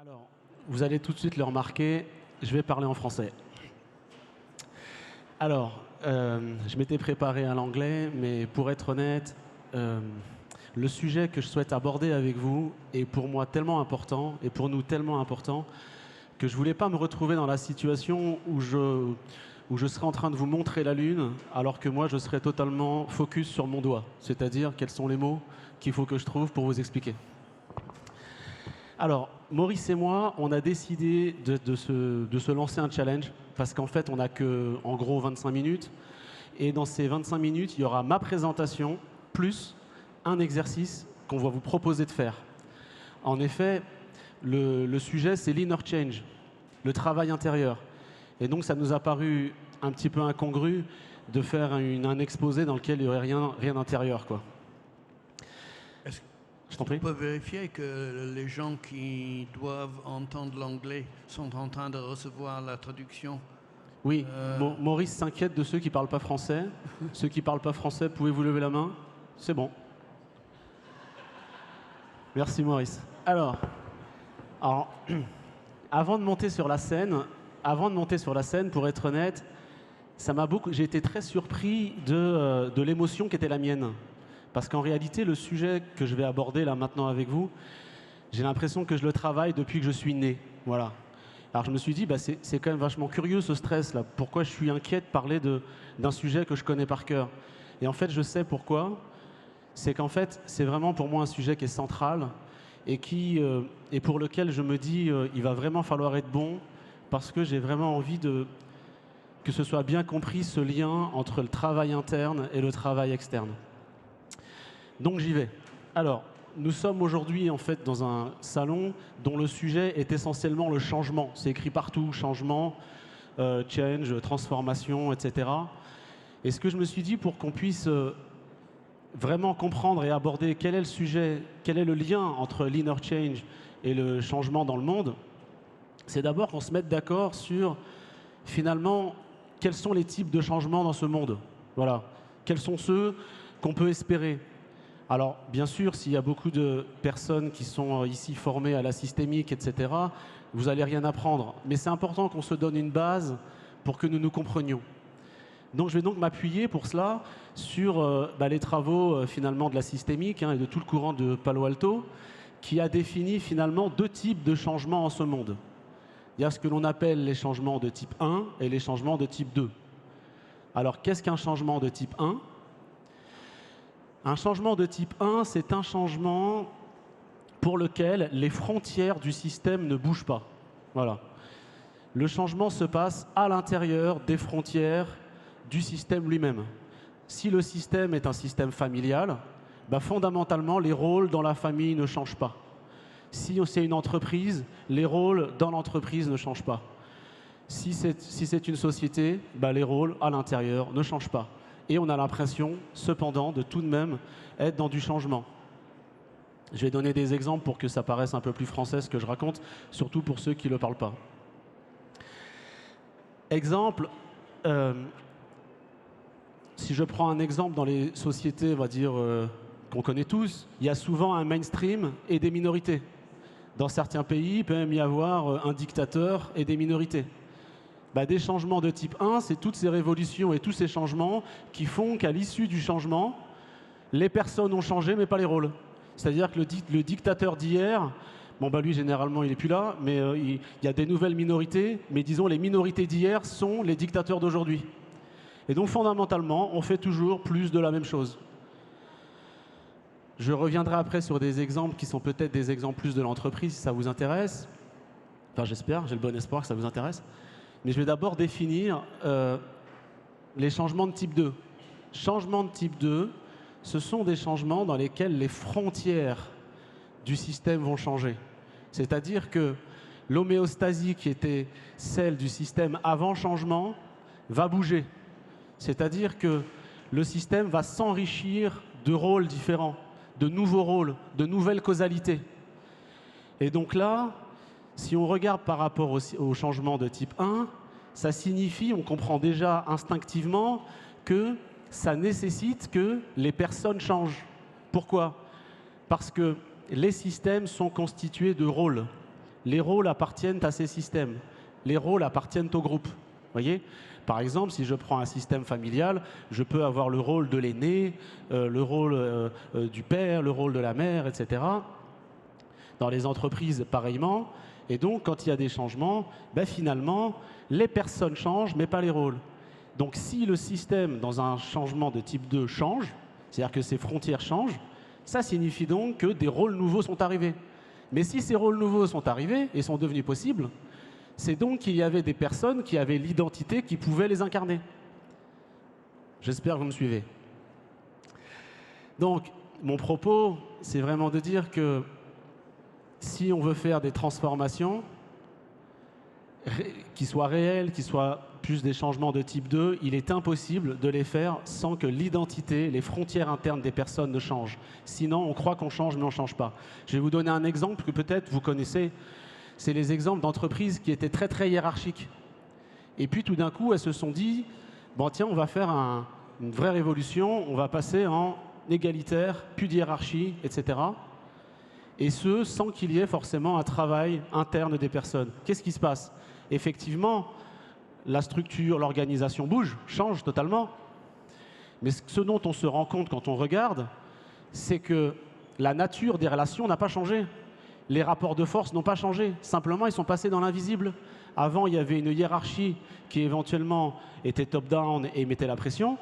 Alors, vous allez tout de suite le remarquer, je vais parler en français. Alors, je m'étais préparé à l'anglais, mais pour être honnête, le sujet que je souhaite aborder avec vous est pour moi tellement important, et pour nous tellement important, que je ne voulais pas me retrouver dans la situation où je serais en train de vous montrer la Lune, alors que moi je serais totalement focus sur mon doigt, c'est-à-dire quels sont les mots qu'il faut que je trouve pour vous expliquer. Alors, Maurice et moi, on a décidé de se lancer un challenge parce qu'en fait, on n'a que, en gros, 25 minutes. Et dans ces 25 minutes, il y aura ma présentation plus un exercice qu'on va vous proposer de faire. En effet, le sujet, c'est l'inner change, le travail intérieur. Et donc, ça nous a paru un petit peu incongru de faire un exposé dans lequel il n'y aurait rien d'intérieur, quoi. Je t'en prie. On peut vérifier que les gens qui doivent entendre l'anglais sont en train de recevoir la traduction. Oui, Maurice s'inquiète de ceux qui ne parlent pas français. Ceux qui ne parlent pas français, pouvez-vous lever la main? C'est bon. Merci Maurice. Alors, avant de monter sur la scène, pour être honnête, j'ai été très surpris de l'émotion qui était la mienne. Parce qu'en réalité, le sujet que je vais aborder là maintenant avec vous, j'ai l'impression que je le travaille depuis que je suis né. Voilà. Alors je me suis dit, c'est quand même vachement curieux ce stress-là. Pourquoi je suis inquiet de parler d'un sujet que je connais par cœur? Et en fait, je sais pourquoi. C'est qu'en fait, c'est vraiment pour moi un sujet qui est central et pour lequel je me dis, il va vraiment falloir être bon parce que j'ai vraiment envie que ce soit bien compris ce lien entre le travail interne et le travail externe. Donc j'y vais. Alors, nous sommes aujourd'hui en fait dans un salon dont le sujet est essentiellement le changement. C'est écrit partout, changement, change, transformation, etc. Et ce que je me suis dit pour qu'on puisse vraiment comprendre et aborder quel est le sujet, quel est le lien entre l'inner change et le changement dans le monde, c'est d'abord qu'on se mette d'accord sur finalement quels sont les types de changements dans ce monde. Voilà. Quels sont ceux qu'on peut espérer. Alors, bien sûr, s'il y a beaucoup de personnes qui sont ici formées à la systémique, etc., vous n'allez rien apprendre. Mais c'est important qu'on se donne une base pour que nous nous comprenions. Donc, je vais donc m'appuyer pour cela sur les travaux finalement de la systémique et de tout le courant de Palo Alto, qui a défini finalement deux types de changements en ce monde. Il y a ce que l'on appelle les changements de type 1 et les changements de type 2. Alors, qu'est-ce qu'un changement de type 1 ? Un changement de type 1, c'est un changement pour lequel les frontières du système ne bougent pas. Voilà. Le changement se passe à l'intérieur des frontières du système lui-même. Si le système est un système familial, fondamentalement, les rôles dans la famille ne changent pas. Si c'est une entreprise, les rôles dans l'entreprise ne changent pas. Si c'est une société, les rôles à l'intérieur ne changent pas. Et on a l'impression, cependant, de tout de même être dans du changement. Je vais donner des exemples pour que ça paraisse un peu plus français ce que je raconte, surtout pour ceux qui ne le parlent pas. Exemple, si je prends un exemple dans les sociétés, on va dire, qu'on connaît tous, il y a souvent un mainstream et des minorités. Dans certains pays, il peut même y avoir un dictateur et des minorités. Des changements de type 1, c'est toutes ces révolutions et tous ces changements qui font qu'à l'issue du changement, les personnes ont changé, mais pas les rôles. C'est-à-dire que le dictateur d'hier, lui, généralement, il n'est plus là, mais il y a des nouvelles minorités, mais disons, les minorités d'hier sont les dictateurs d'aujourd'hui. Et donc, fondamentalement, on fait toujours plus de la même chose. Je reviendrai après sur des exemples qui sont peut-être des exemples plus de l'entreprise, si ça vous intéresse. Enfin, j'espère, j'ai le bon espoir que ça vous intéresse. Mais je vais d'abord définir les changements de type 2. Changements de type 2, ce sont des changements dans lesquels les frontières du système vont changer. C'est-à-dire que l'homéostasie qui était celle du système avant changement va bouger. C'est-à-dire que le système va s'enrichir de rôles différents, de nouveaux rôles, de nouvelles causalités. Et donc là, si on regarde par rapport au changement de type 1, ça signifie, on comprend déjà instinctivement, que ça nécessite que les personnes changent. Pourquoi ? Parce que les systèmes sont constitués de rôles. les rôles appartiennent à ces systèmes. Les rôles appartiennent au groupe. Voyez ? Par exemple, si je prends un système familial, je peux avoir le rôle de l'aîné, le rôle du père, le rôle de la mère, etc. Dans les entreprises, pareillement. Et donc, quand il y a des changements, ben, finalement, les personnes changent, mais pas les rôles. Donc, si le système, dans un changement de type 2, change, c'est-à-dire que ses frontières changent, ça signifie donc que des rôles nouveaux sont arrivés. Mais si ces rôles nouveaux sont arrivés et sont devenus possibles, c'est donc qu'il y avait des personnes qui avaient l'identité qui pouvaient les incarner. J'espère que vous me suivez. Donc, mon propos, c'est vraiment de dire que si on veut faire des transformations qui soient réelles, qui soient plus des changements de type 2, il est impossible de les faire sans que l'identité, les frontières internes des personnes ne changent. Sinon, on croit qu'on change, mais on ne change pas. Je vais vous donner un exemple que peut-être vous connaissez. C'est les exemples d'entreprises qui étaient très, très hiérarchiques. Et puis, tout d'un coup, elles se sont dit, bon, tiens, on va faire une vraie révolution, on va passer en égalitaire, plus de hiérarchie, etc. Et ce, sans qu'il y ait forcément un travail interne des personnes. Qu'est-ce qui se passe? Effectivement, la structure, l'organisation bouge, change totalement. Mais ce dont on se rend compte quand on regarde, c'est que la nature des relations n'a pas changé. Les rapports de force n'ont pas changé. Simplement, ils sont passés dans l'invisible. Avant, il y avait une hiérarchie qui éventuellement était top-down et mettait la pression.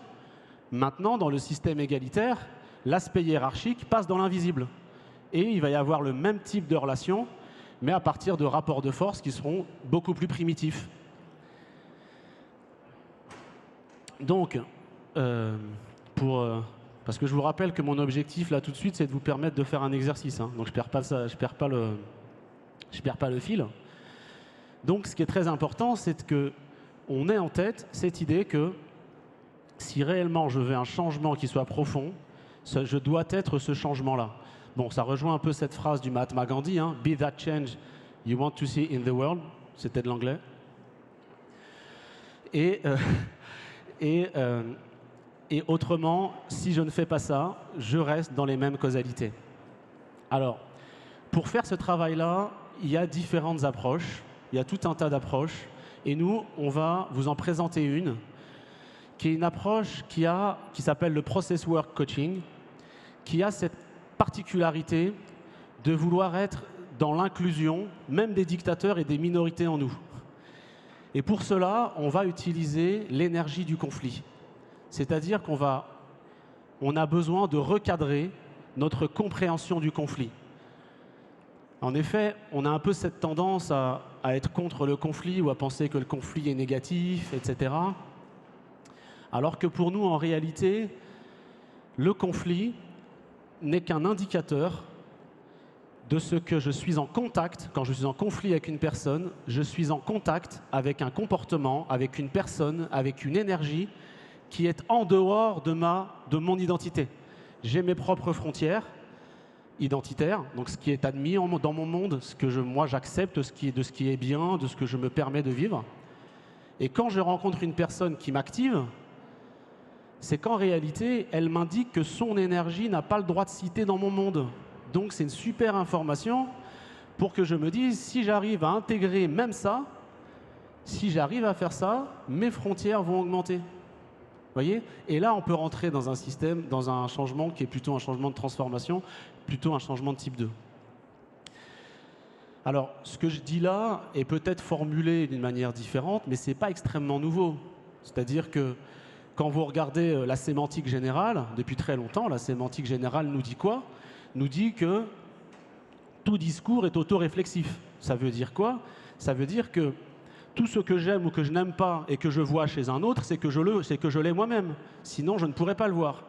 Maintenant, dans le système égalitaire, l'aspect hiérarchique passe dans l'invisible. Et il va y avoir le même type de relation, mais à partir de rapports de force qui seront beaucoup plus primitifs. Donc, parce que je vous rappelle que mon objectif, là, tout de suite, c'est de vous permettre de faire un exercice. Hein. Donc, je ne perds pas le fil. Donc, ce qui est très important, c'est qu'on ait en tête cette idée que si réellement je veux un changement qui soit profond, je dois être ce changement-là. Bon, ça rejoint un peu cette phrase du Mahatma Gandhi, hein, « Be that change you want to see in the world ». C'était de l'anglais. Et autrement, si je ne fais pas ça, je reste dans les mêmes causalités. Alors, pour faire ce travail-là, il y a différentes approches. Il y a tout un tas d'approches. Et nous, on va vous en présenter une, qui est une approche qui s'appelle le Process Work Coaching, qui a cette particularité de vouloir être dans l'inclusion, même des dictateurs et des minorités en nous. Et pour cela, on va utiliser l'énergie du conflit. C'est-à-dire qu'on a besoin de recadrer notre compréhension du conflit. En effet, on a un peu cette tendance à être contre le conflit ou à penser que le conflit est négatif, etc. Alors que pour nous, en réalité, le conflit n'est qu'un indicateur de ce que je suis en contact. Quand je suis en conflit avec une personne, je suis en contact avec un comportement, avec une personne, avec une énergie qui est en dehors de mon identité. J'ai mes propres frontières identitaires, donc ce qui est admis dans mon monde, ce que moi j'accepte, de ce qui est bien, de ce que je me permets de vivre. Et quand je rencontre une personne qui m'active, c'est qu'en réalité, elle m'indique que son énergie n'a pas le droit de citer dans mon monde. Donc c'est une super information pour que je me dise, si j'arrive à intégrer même ça, si j'arrive à faire ça, mes frontières vont augmenter. Voyez? Et là, on peut rentrer dans un système, dans un changement qui est plutôt un changement de transformation, plutôt un changement de type 2. Alors, ce que je dis là est peut-être formulé d'une manière différente, mais ce n'est pas extrêmement nouveau. C'est-à-dire que quand vous regardez la sémantique générale, depuis très longtemps, la sémantique générale nous dit quoi? Nous dit que tout discours est autoréflexif. Ça veut dire quoi? Ça veut dire que tout ce que j'aime ou que je n'aime pas et que je vois chez un autre, c'est que je l'ai moi-même. Sinon, je ne pourrais pas le voir.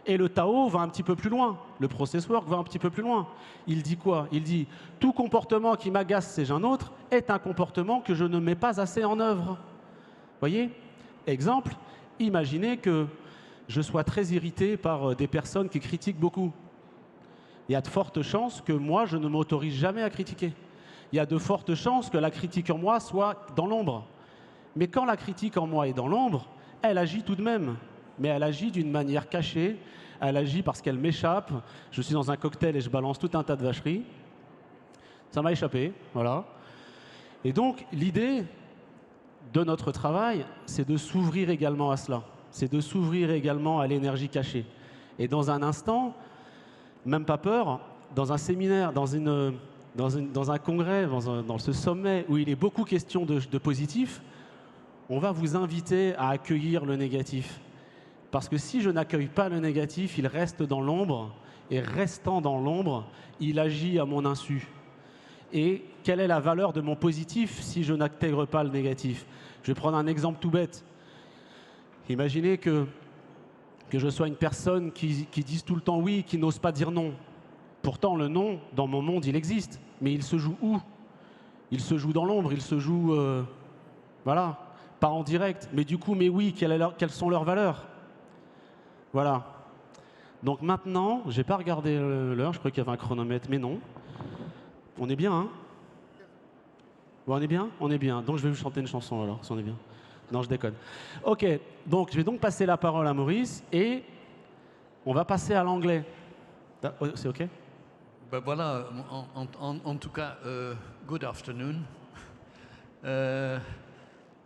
Et le Tao va un petit peu plus loin. Le Process Work va un petit peu plus loin. Il dit quoi? Il dit « Tout comportement qui m'agace chez un autre est un comportement que je ne mets pas assez en œuvre. » Voyez? Exemple, imaginez que je sois très irrité par des personnes qui critiquent beaucoup. Il y a de fortes chances que moi, je ne m'autorise jamais à critiquer. Il y a de fortes chances que la critique en moi soit dans l'ombre. Mais quand la critique en moi est dans l'ombre, elle agit tout de même. Mais elle agit d'une manière cachée, elle agit parce qu'elle m'échappe. Je suis dans un cocktail et je balance tout un tas de vacheries. Ça m'a échappé, voilà. Et donc, l'idée de notre travail, c'est de s'ouvrir également à cela. C'est de s'ouvrir également à l'énergie cachée. Et dans un instant, même pas peur, dans un séminaire, dans un congrès, dans ce sommet où il est beaucoup question de positif, on va vous inviter à accueillir le négatif. Parce que si je n'accueille pas le négatif, il reste dans l'ombre, et restant dans l'ombre, il agit à mon insu. Et quelle est la valeur de mon positif si je n'intègre pas le négatif? Je vais prendre un exemple tout bête. Imaginez que je sois une personne qui dise tout le temps oui, qui n'ose pas dire non. Pourtant, le non, dans mon monde, il existe. Mais il se joue où? Il se joue dans l'ombre, il se joue... voilà, pas en direct. Mais du coup, mais oui, quelles sont leurs valeurs? Voilà. Donc maintenant, j'ai pas regardé l'heure, je crois qu'il y avait un chronomètre, mais non. On est bien, hein? Bon, on est bien? On est bien. Donc je vais vous chanter une chanson alors, si on est bien. Non, je déconne. Ok, donc je vais donc passer la parole à Maurice et on va passer à l'anglais. C'est ok? Ben voilà, en tout cas, good afternoon.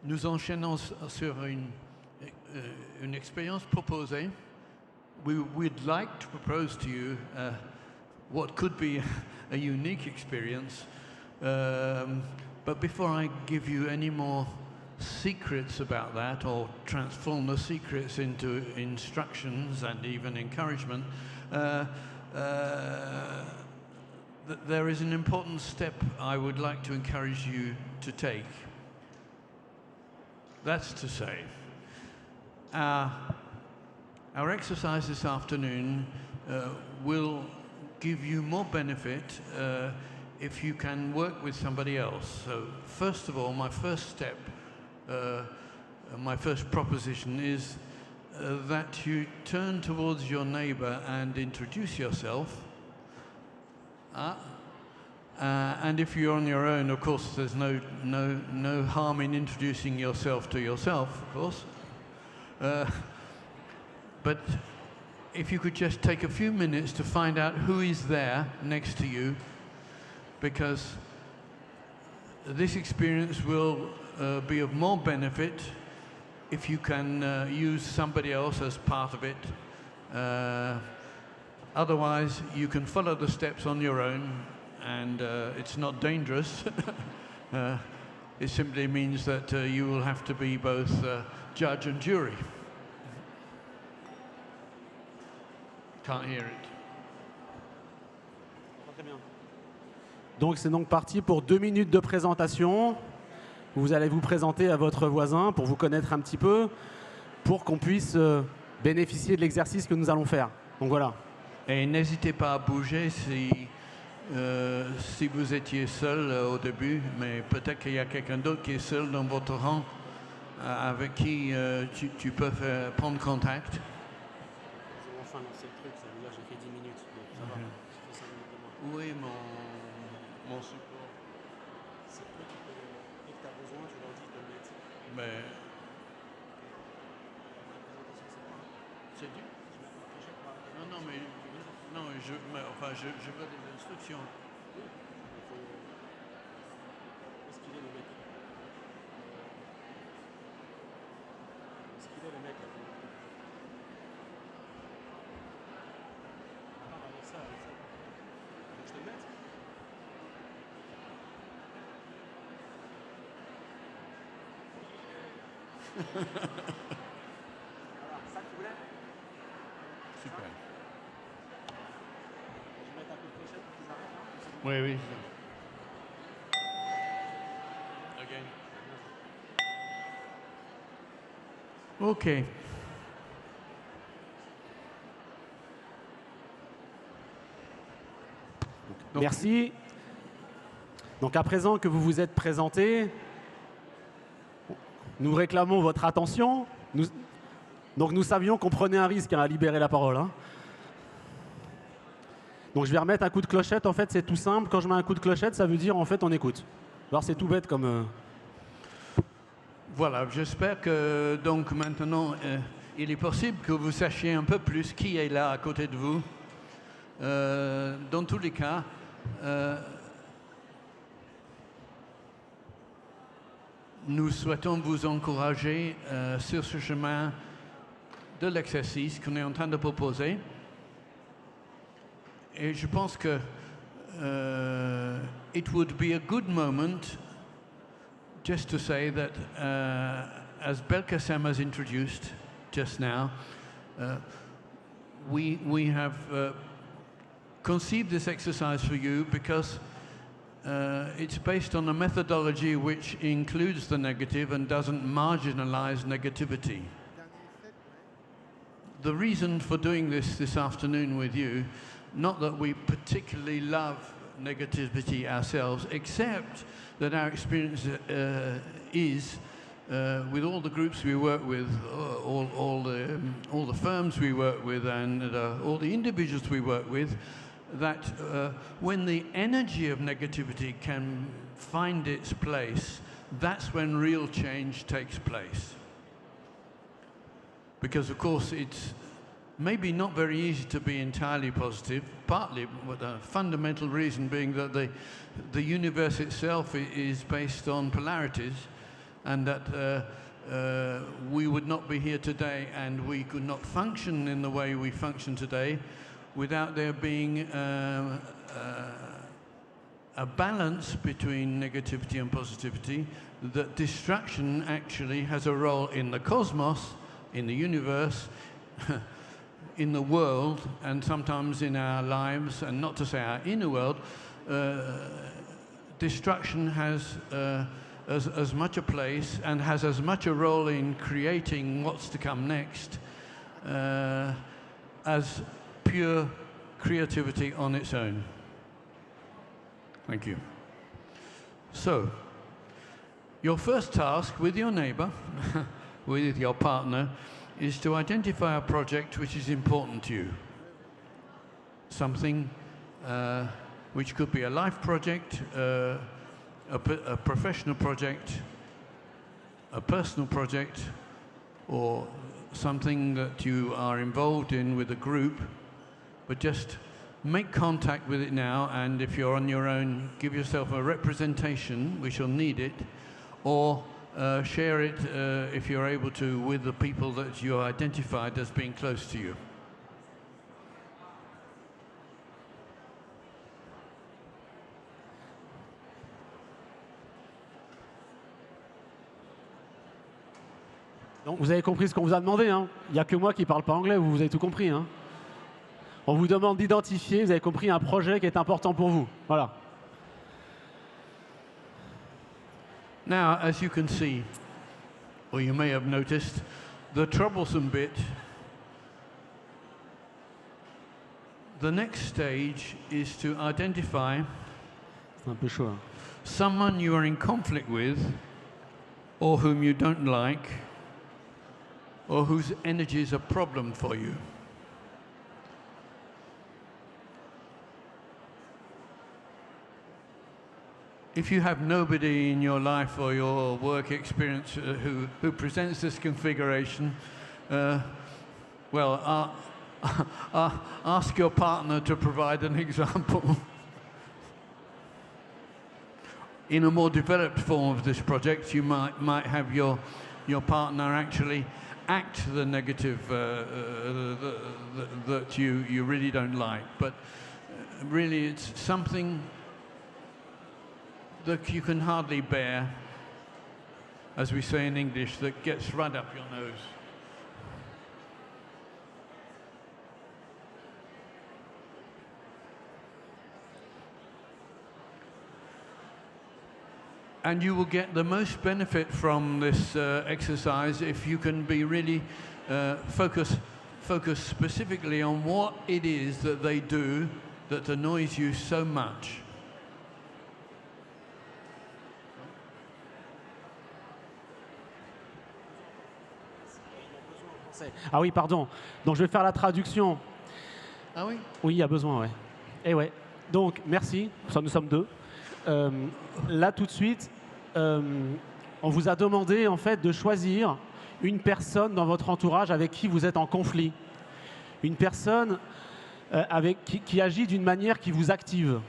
Nous enchaînons sur une expérience proposée. We'd like to propose to you what could be a unique experience. But before I give you any more secrets about that or transform the secrets into instructions and even encouragement, there is an important step I would like to encourage you to take. That's to say, our exercise this afternoon will give you more benefit if you can work with somebody else. So first of all, my first step, my first proposition is that you turn towards your neighbor and introduce yourself. And if you're on your own, of course, there's no harm in introducing yourself to yourself, of course. But if you could just take a few minutes to find out who is there next to you, because this experience will be of more benefit if you can use somebody else as part of it. Otherwise, you can follow the steps on your own, and it's not dangerous. It simply means that you will have to be both judge and jury. Can't hear it. Donc c'est donc parti pour 2 minutes de présentation. Vous allez vous présenter à votre voisin pour vous connaître un petit peu, pour qu'on puisse bénéficier de l'exercice que nous allons faire. Donc voilà. Et n'hésitez pas à bouger si vous étiez seul au début, mais peut-être qu'il y a quelqu'un d'autre qui est seul dans votre rang, avec qui tu peux prendre contact. Enfin lancer le truc, ça veut dire j'ai fait 10 minutes, donc ça va. J'ai fait 5 minutes de moins. Oui, mon support. C'est toi qui peux, dès que tu as besoin, tu leur dis de le mettre. Mais La présentation, c'est quoi? c'est dur. Je mets un projet pour arrêter. Non, je veux des instructions. Oui. Il faut esquiver le mec. Esquiver le mec. Ça, faut que je te le mette. Voilà, ça que tu voulais? Super. Je vais mettre un coup de clochette pour qu'ils arrêtent. Hein, Oui, oui. Again. OK. Donc, merci. Donc à présent que vous vous êtes présenté, nous réclamons votre attention. Donc nous savions qu'on prenait un risque à libérer la parole. Hein. Donc je vais remettre un coup de clochette. En fait, c'est tout simple. Quand je mets un coup de clochette, ça veut dire en fait on écoute. Alors c'est tout bête comme... Voilà, j'espère que donc maintenant il est possible que vous sachiez un peu plus qui est là à côté de vous. Dans tous les cas, nous souhaitons vous encourager sur ce chemin de l'exercice qu'on est en train de proposer. Et je pense que it would be a good moment just to say that, as Belkacem has introduced just now, we have conceived this exercise for you because it's based on a methodology which includes the negative and doesn't marginalize negativity. The reason for doing this afternoon with you, not that we particularly love negativity ourselves, except that our experience is, with all the groups we work with, all the firms we work with, and all the individuals we work with, that when the energy of negativity can find its place, that's when real change takes place. Because, of course, it's maybe not very easy to be entirely positive, partly with the fundamental reason being that the universe itself is based on polarities, and that we would not be here today and we could not function in the way we function today without there being a balance between negativity and positivity, that destruction actually has a role in the cosmos, in the universe, in the world, and sometimes in our lives, and not to say our inner world. Destruction has as much a place and has as much a role in creating what's to come next as pure creativity on its own. Thank you. So, your first task with your neighbor, with your partner, is to identify a project which is important to you. Something which could be a life project, a professional project, a personal project, or something that you are involved in with a group, but just make contact with it now, and if you're on your own, give yourself a representation, we shall need it, or share it, if you're able to, with the people that you identified as being close to you. Donc vous avez compris ce qu'on vous a demandé, hein. Il n'y a que moi qui ne parle pas anglais, vous avez tout compris, hein. On vous demande d'identifier, vous avez compris, un projet qui est important pour vous. Voilà. Now, as you can see, or you may have noticed, the troublesome bit, the next stage is to identify C'est un peu chaud, hein. someone you are in conflict with, or whom you don't like, or whose energy is a problem for you. If you have nobody in your life or your work experience who presents this configuration, well, ask your partner to provide an example. In a more developed form of this project, you might have your partner actually act the negative that you really don't like. But really, it's something that you can hardly bear, as we say in English, that gets right up your nose. And you will get the most benefit from this exercise if you can be really focus specifically on what it is that they do that annoys you so much. Ah oui, pardon. Donc je vais faire la traduction. Ah oui? Oui, il y a besoin, ouais. Et ouais. Donc merci. Nous sommes deux. Là, tout de suite, on vous a demandé en fait de choisir une personne dans votre entourage avec qui vous êtes en conflit. Une personne qui agit d'une manière qui vous active.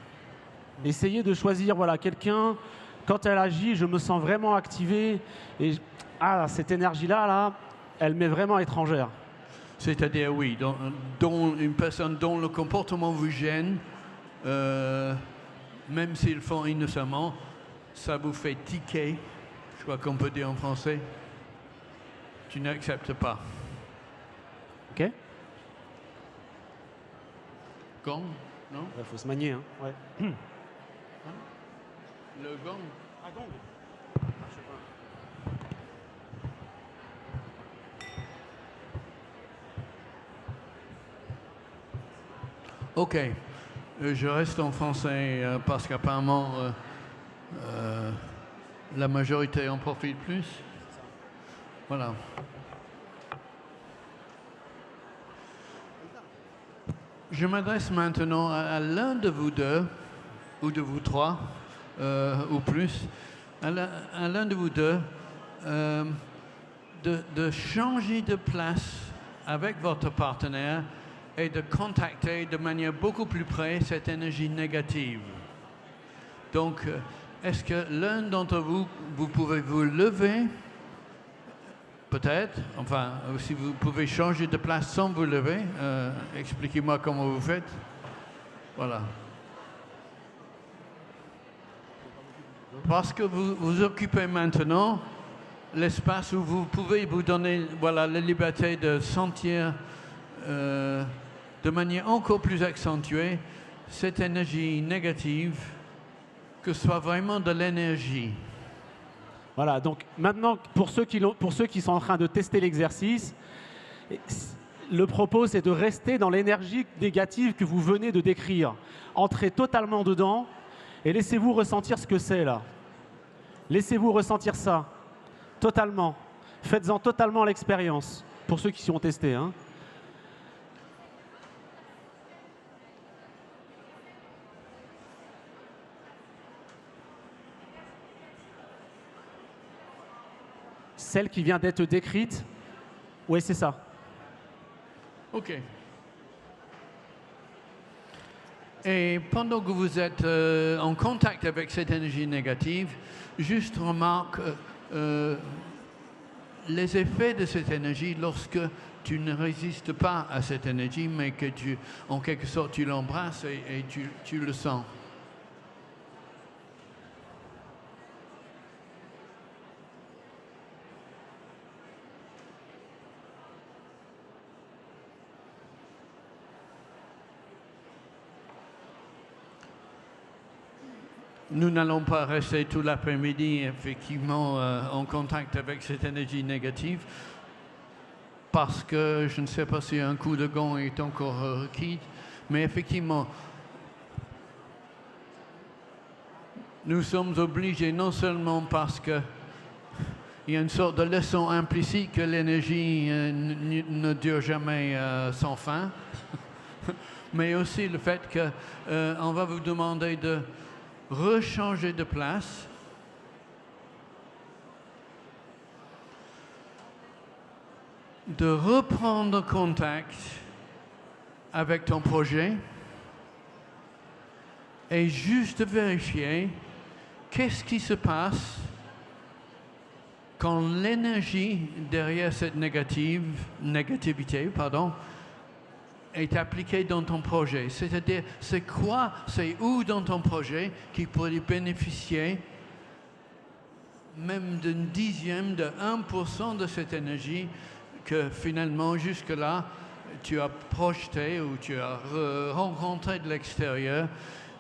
Essayez de choisir, voilà, quelqu'un quand elle agit, je me sens vraiment activé. Et cette énergie-là, là, elle m'est vraiment étrangère. C'est-à-dire, oui, dont une personne dont le comportement vous gêne, même s'ils le font innocemment, ça vous fait tiquer, je crois qu'on peut dire en français. Tu n'acceptes pas. Ok. Gong, non? Il faut se manier. Hein. Ouais. Le gong. Ah, gong. Ok, je reste en français parce qu'apparemment la majorité en profite plus. Voilà. Je m'adresse maintenant à l'un de vous deux, ou de vous trois, ou plus, à l'un de vous deux, de changer de place avec votre partenaire et de contacter de manière beaucoup plus près cette énergie négative. Donc, est-ce que l'un d'entre vous, vous pouvez vous lever? Peut-être, enfin, si vous pouvez changer de place sans vous lever, expliquez-moi comment vous faites. Voilà. Parce que vous occupez maintenant l'espace où vous pouvez vous donner, voilà, la liberté de sentir de manière encore plus accentuée cette énergie négative, que ce soit vraiment de l'énergie. Voilà, donc maintenant, pour ceux qui sont en train de tester l'exercice, le propos, c'est de rester dans l'énergie négative que vous venez de décrire. Entrez totalement dedans et laissez-vous ressentir ce que c'est là. Laissez-vous ressentir ça, totalement. Faites-en totalement l'expérience, pour ceux qui sont testés. Hein. Celle qui vient d'être décrite, oui, c'est ça. OK. Et pendant que vous êtes en contact avec cette énergie négative, juste remarque les effets de cette énergie lorsque tu ne résistes pas à cette énergie, mais que en quelque sorte, tu l'embrasses et tu le sens. Nous n'allons pas rester tout l'après-midi, effectivement, en contact avec cette énergie négative, parce que je ne sais pas si un coup de gong est encore requis, mais effectivement, nous sommes obligés, non seulement parce qu'il y a une sorte de leçon implicite que l'énergie ne dure jamais sans fin, mais aussi le fait qu'on va vous demander de rechanger de place, de reprendre contact avec ton projet et juste vérifier qu'est-ce qui se passe quand l'énergie derrière cette négativité, est appliquée dans ton projet. C'est-à-dire, c'est où dans ton projet qui pourrait bénéficier même d'une dixième, de 1% de cette énergie que finalement, jusque-là, tu as projeté ou tu as rencontré de l'extérieur.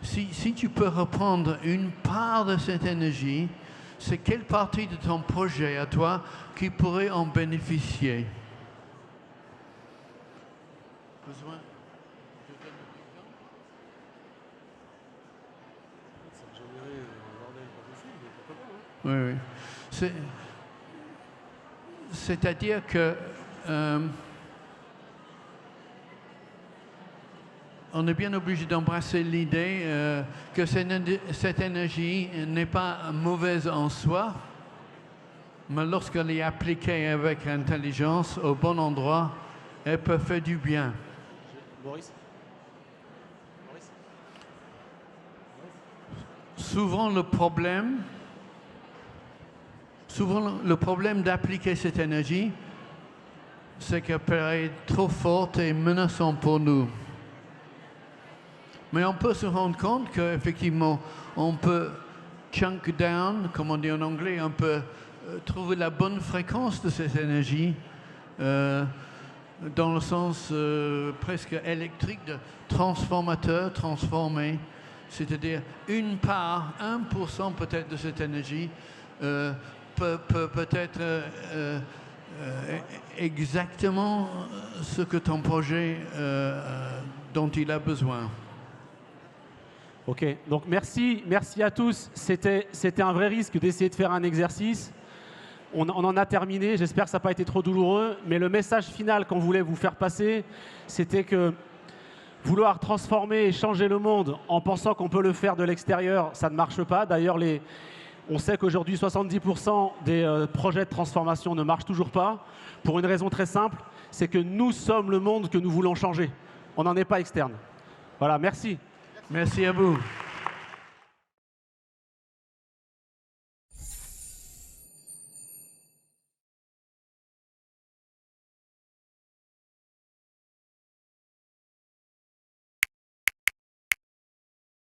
Si tu peux reprendre une part de cette énergie, c'est quelle partie de ton projet à toi qui pourrait en bénéficier? Besoin de donner un exemple? Oui, oui. C'est-à-dire que on est bien obligé d'embrasser l'idée que cette énergie n'est pas mauvaise en soi, mais lorsqu'elle est appliquée avec intelligence au bon endroit, elle peut faire du bien. Maurice. Souvent, le problème Souvent, le problème d'appliquer cette énergie, c'est qu'elle paraît trop forte et menaçante pour nous. Mais on peut se rendre compte qu'effectivement, on peut chunk down, comme on dit en anglais, on peut trouver la bonne fréquence de cette énergie dans le sens presque électrique de transformateur, transformé, c'est-à-dire une part, 1% peut-être de cette énergie peut être exactement ce que ton projet dont il a besoin. Ok, donc merci à tous. C'était un vrai risque d'essayer de faire un exercice. On en a terminé, j'espère que ça n'a pas été trop douloureux, mais le message final qu'on voulait vous faire passer, c'était que vouloir transformer et changer le monde en pensant qu'on peut le faire de l'extérieur, ça ne marche pas. D'ailleurs, on sait qu'aujourd'hui, 70% des projets de transformation ne marchent toujours pas, pour une raison très simple, c'est que nous sommes le monde que nous voulons changer. On n'en est pas externe. Voilà, merci. Merci à vous.